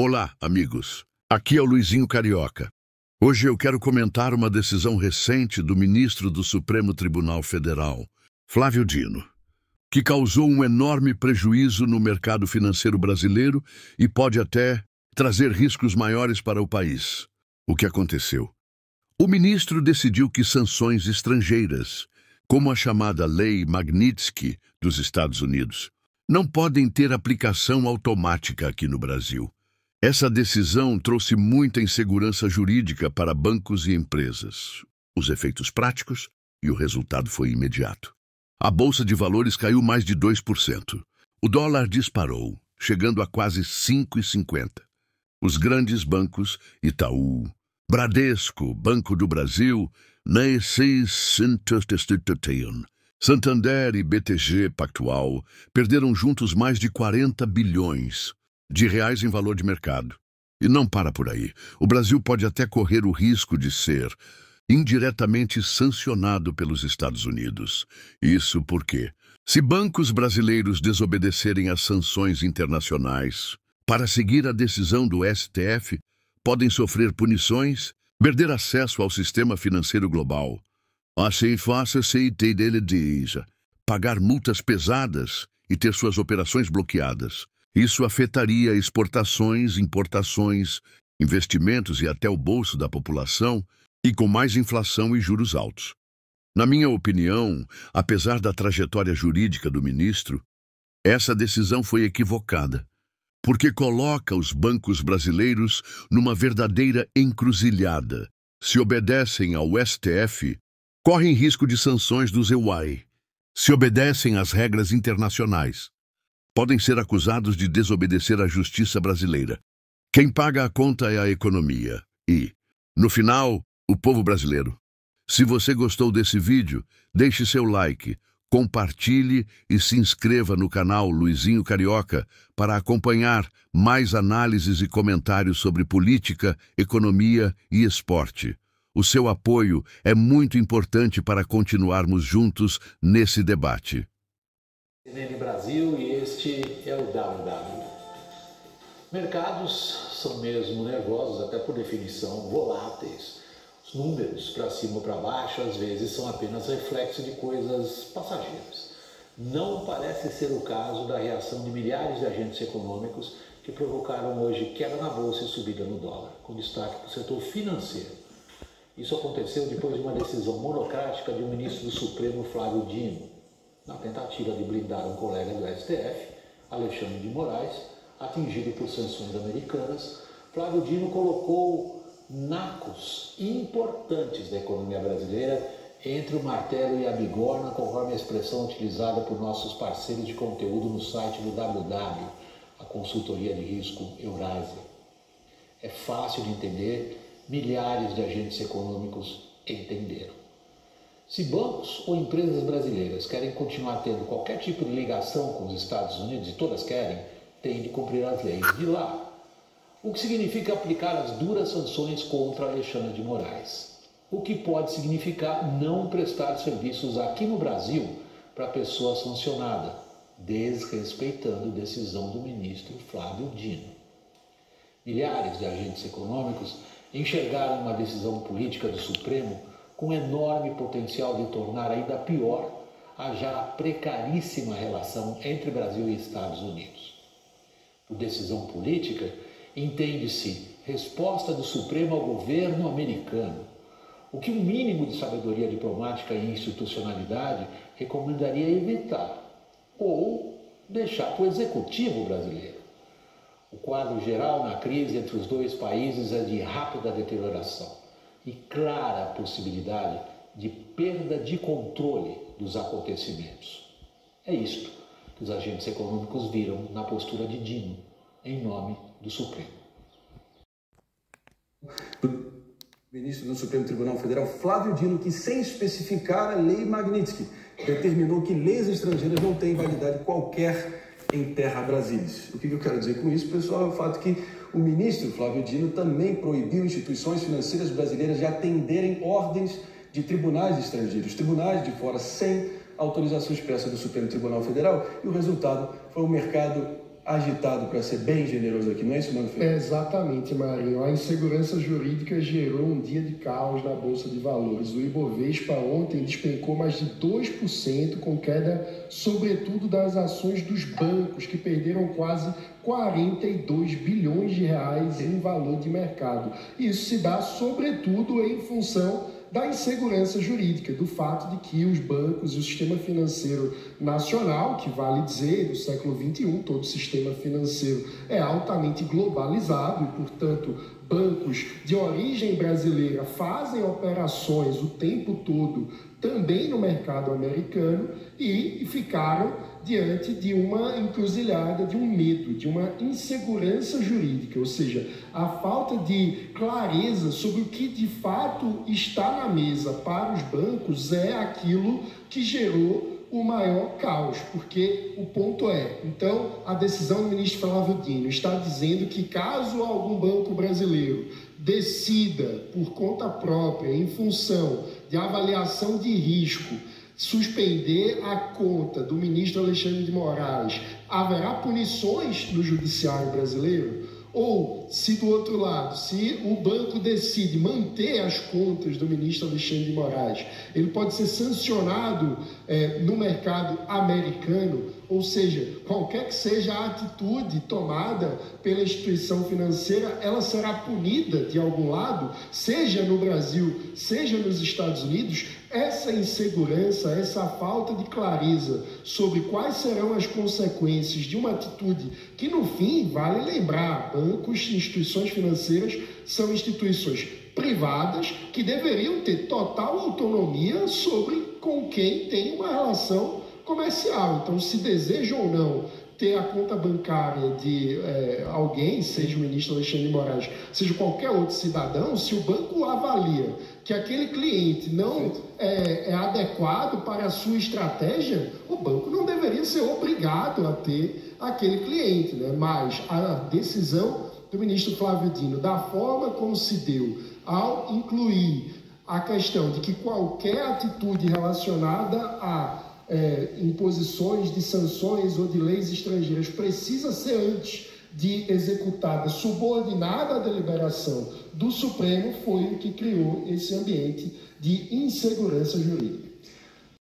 Olá, amigos. Aqui é o Luizinho Carioca. Hoje eu quero comentar uma decisão recente do ministro do Supremo Tribunal Federal, Flávio Dino, que causou um enorme prejuízo no mercado financeiro brasileiro e pode até trazer riscos maiores para o país. O que aconteceu? O ministro decidiu que sanções estrangeiras, como a chamada Lei Magnitsky dos Estados Unidos, não podem ter aplicação automática aqui no Brasil. Essa decisão trouxe muita insegurança jurídica para bancos e empresas. Os efeitos práticos e o resultado foi imediato. A Bolsa de Valores caiu mais de 2%. O dólar disparou, chegando a quase 5,50. Os grandes bancos, Itaú, Bradesco, Banco do Brasil, Santander e BTG Pactual perderam juntos mais de 40 bilhões de reais em valor de mercado. E não para por aí. O Brasil pode até correr o risco de ser indiretamente sancionado pelos Estados Unidos. Isso porque, se bancos brasileiros desobedecerem às sanções internacionais para seguir a decisão do STF, podem sofrer punições, perder acesso ao sistema financeiro global. Assim faça-se dele diz, pagar multas pesadas e ter suas operações bloqueadas. Isso afetaria exportações, importações, investimentos e até o bolso da população, e com mais inflação e juros altos. Na minha opinião, apesar da trajetória jurídica do ministro, essa decisão foi equivocada, porque coloca os bancos brasileiros numa verdadeira encruzilhada. Se obedecem ao STF, correm risco de sanções dos EUAI. Se obedecem às regras internacionais, podem ser acusados de desobedecer à justiça brasileira. Quem paga a conta é a economia e, no final, o povo brasileiro. Se você gostou desse vídeo, deixe seu like, compartilhe e se inscreva no canal Luizinho Carioca para acompanhar mais análises e comentários sobre política, economia e esporte. O seu apoio é muito importante para continuarmos juntos nesse debate. CNN Brasil, e este é o WW. Mercados são mesmo nervosos, até por definição voláteis. Os números para cima ou para baixo às vezes são apenas reflexo de coisas passageiras. Não parece ser o caso da reação de milhares de agentes econômicos que provocaram hoje queda na bolsa e subida no dólar, com destaque para o setor financeiro. Isso aconteceu depois de uma decisão monocrática de um ministro do Supremo, Flávio Dino, na tentativa de blindar um colega do STF, Alexandre de Moraes, atingido por sanções americanas. Flávio Dino colocou nacos importantes da economia brasileira entre o martelo e a bigorna, conforme a expressão utilizada por nossos parceiros de conteúdo no site do WW, a consultoria de risco Eurásia. É fácil de entender, milhares de agentes econômicos entenderam. Se bancos ou empresas brasileiras querem continuar tendo qualquer tipo de ligação com os Estados Unidos, e todas querem, têm de cumprir as leis de lá. O que significa aplicar as duras sanções contra Alexandre de Moraes. O que pode significar não prestar serviços aqui no Brasil para a pessoa sancionada, desrespeitando a decisão do ministro Flávio Dino. Milhares de agentes econômicos enxergaram uma decisão política do Supremo com enorme potencial de tornar ainda pior a já precaríssima relação entre Brasil e Estados Unidos. Por decisão política, entende-se resposta do Supremo ao governo americano, o que um mínimo de sabedoria diplomática e institucionalidade recomendaria evitar, ou deixar para o executivo brasileiro. O quadro geral na crise entre os dois países é de rápida deterioração e clara possibilidade de perda de controle dos acontecimentos. É isto que os agentes econômicos viram na postura de Dino, em nome do Supremo. O ministro do Supremo Tribunal Federal, Flávio Dino, que sem especificar a Lei Magnitsky, determinou que leis estrangeiras não têm validade qualquer em terra brasilis. O que eu quero dizer com isso, pessoal, é o fato que o ministro Flávio Dino também proibiu instituições financeiras brasileiras de atenderem ordens de tribunais estrangeiros, tribunais de fora, sem autorização expressa do Supremo Tribunal Federal, e o resultado foi um mercado agitado, para ser bem generoso aqui, não é isso, Mano Ferreira? Exatamente, Marinho. A insegurança jurídica gerou um dia de caos na Bolsa de Valores. O Ibovespa ontem despencou mais de 2%, com queda sobretudo das ações dos bancos, que perderam quase 42 bilhões de reais em valor de mercado. Isso se dá sobretudo em função da insegurança jurídica, do fato de que os bancos e o sistema financeiro nacional, que vale dizer, do século XXI, todo o sistema financeiro é altamente globalizado e, portanto, bancos de origem brasileira fazem operações o tempo todo também no mercado americano e ficaram diante de uma encruzilhada, de um medo, de uma insegurança jurídica, ou seja, a falta de clareza sobre o que de fato está na mesa para os bancos é aquilo que gerou o maior caos, porque o ponto é, então, a decisão do ministro Flávio Dino está dizendo que caso algum banco brasileiro decida por conta própria, em função de avaliação de risco, suspender a conta do ministro Alexandre de Moraes, haverá punições no judiciário brasileiro? Ou, se do outro lado, se o banco decide manter as contas do ministro Alexandre de Moraes, ele pode ser sancionado no mercado americano, ou seja, qualquer que seja a atitude tomada pela instituição financeira, ela será punida de algum lado, seja no Brasil, seja nos Estados Unidos. Essa insegurança, essa falta de clareza sobre quais serão as consequências de uma atitude que, no fim, vale lembrar, bancos, instituições financeiras são instituições privadas que deveriam ter total autonomia sobre com quem tem uma relação comercial. Então, se deseja ou não ter a conta bancária de alguém, seja o ministro Alexandre de Moraes, seja qualquer outro cidadão, se o banco avalia que aquele cliente não é adequado para a sua estratégia, o banco não deveria ser obrigado a ter aquele cliente, né? Mas a decisão do ministro Flávio Dino, da forma como se deu, ao incluir a questão de que qualquer atitude relacionada a imposições de sanções ou de leis estrangeiras precisa ser antes de executada, subordinada à deliberação do Supremo, foi o que criou esse ambiente de insegurança jurídica.